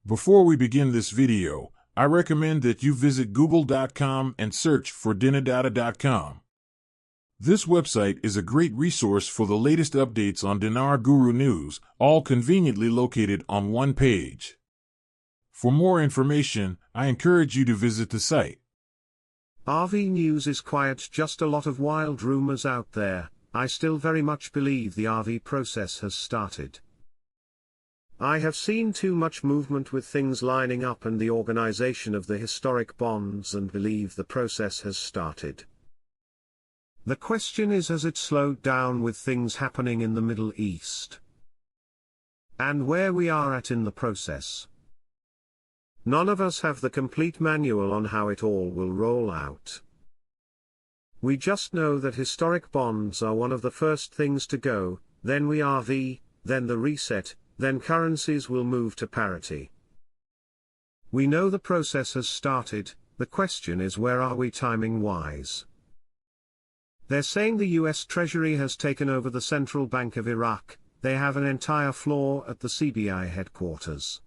Before we begin this video, I recommend that you visit google.com and search for dinardata.com. This website is a great resource for the latest updates on Dinar Guru news, all conveniently located on one page. For more information, I encourage you to visit the site. RV news is quiet, just a lot of wild rumors out there. I still very much believe the RV process has started. I have seen too much movement with things lining up and the organization of the historic bonds and believe the process has started. The question is, has it slowed down with things happening in the Middle East? And where we are at in the process. None of us have the complete manual on how it all will roll out. We just know that historic bonds are one of the first things to go, then we RV, then the reset, then currencies will move to parity. We know the process has started, the question is, where are we timing-wise? They're saying the US Treasury has taken over the Central Bank of Iraq. They have an entire floor at the CBI headquarters.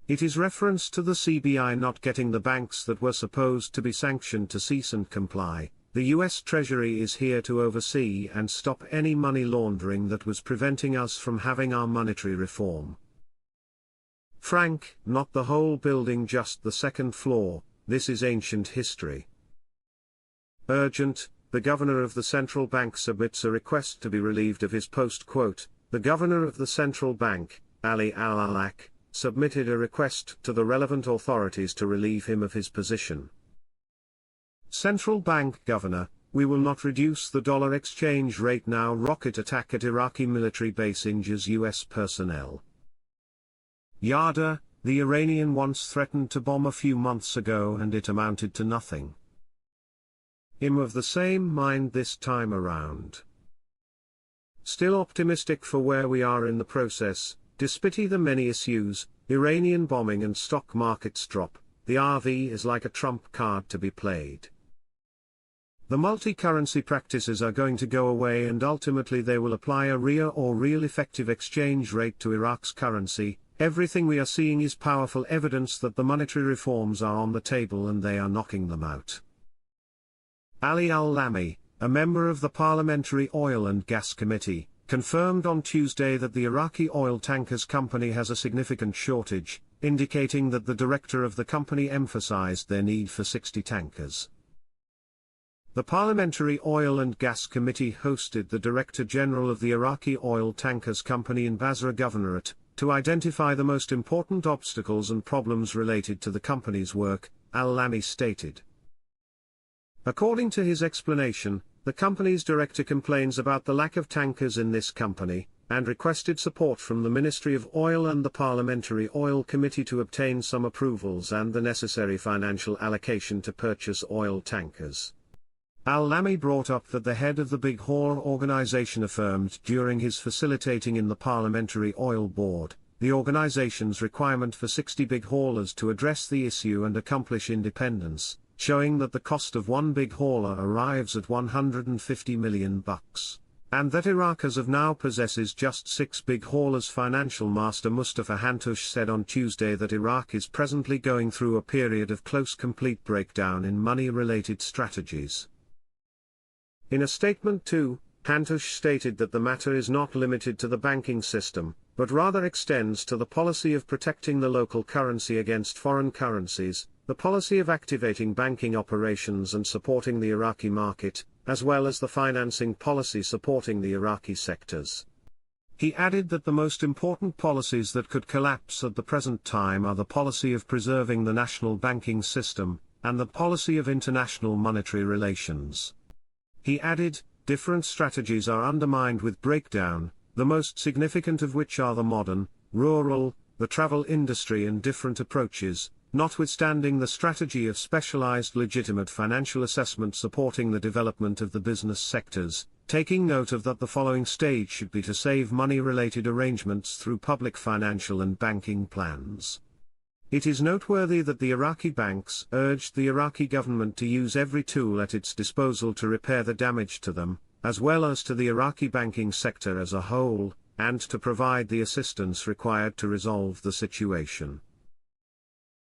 It is reference to the CBI not getting the banks that were supposed to be sanctioned to cease and comply. The US Treasury is here to oversee and stop any money laundering that was preventing us from having our monetary reform. Frank, not the whole building, just the second floor. This is ancient history. Urgent, the governor of the central bank submits a request to be relieved of his post. Quote, the governor of the central bank, Ali Al-Alak, submitted a request to the relevant authorities to relieve him of his position. Central Bank Governor, we will not reduce the dollar exchange rate now. Rocket attack at Iraqi military base injures US personnel. Yada, the Iranian once threatened to bomb a few months ago and it amounted to nothing. I'm of the same mind this time around. Still optimistic for where we are in the process, despite the many issues, Iranian bombing and stock markets drop. The RV is like a trump card to be played. The multi-currency practices are going to go away and ultimately they will apply a RIA or real effective exchange rate to Iraq's currency. Everything we are seeing is powerful evidence that the monetary reforms are on the table and they are knocking them out. Ali Al-Lami, a member of the Parliamentary Oil and Gas Committee, confirmed on Tuesday that the Iraqi oil tankers company has a significant shortage, indicating that the director of the company emphasized their need for 60 tankers. The Parliamentary Oil and Gas Committee hosted the Director General of the Iraqi Oil Tankers Company in Basra Governorate, to identify the most important obstacles and problems related to the company's work, Al-Lami stated. According to his explanation, the company's director complains about the lack of tankers in this company, and requested support from the Ministry of Oil and the Parliamentary Oil Committee to obtain some approvals and the necessary financial allocation to purchase oil tankers. Al-Lami brought up that the head of the Big Hauler organization affirmed during his facilitating in the Parliamentary Oil Board, the organization's requirement for 60 big haulers to address the issue and accomplish independence, showing that the cost of one big hauler arrives at $150 million, and that Iraq as of now possesses just 6 big haulers. Financial master Mustafa Hantush said on Tuesday that Iraq is presently going through a period of close complete breakdown in money-related strategies. In a statement too, Hantush stated that the matter is not limited to the banking system, but rather extends to the policy of protecting the local currency against foreign currencies, the policy of activating banking operations and supporting the Iraqi market, as well as the financing policy supporting the Iraqi sectors. He added that the most important policies that could collapse at the present time are the policy of preserving the national banking system, and the policy of international monetary relations. He added, different strategies are undermined with breakdown, the most significant of which are the modern, rural, the travel industry and different approaches, notwithstanding the strategy of specialized legitimate financial assessment supporting the development of the business sectors, taking note of that the following stage should be to save money-related arrangements through public financial and banking plans. It is noteworthy that the Iraqi banks urged the Iraqi government to use every tool at its disposal to repair the damage to them, as well as to the Iraqi banking sector as a whole, and to provide the assistance required to resolve the situation.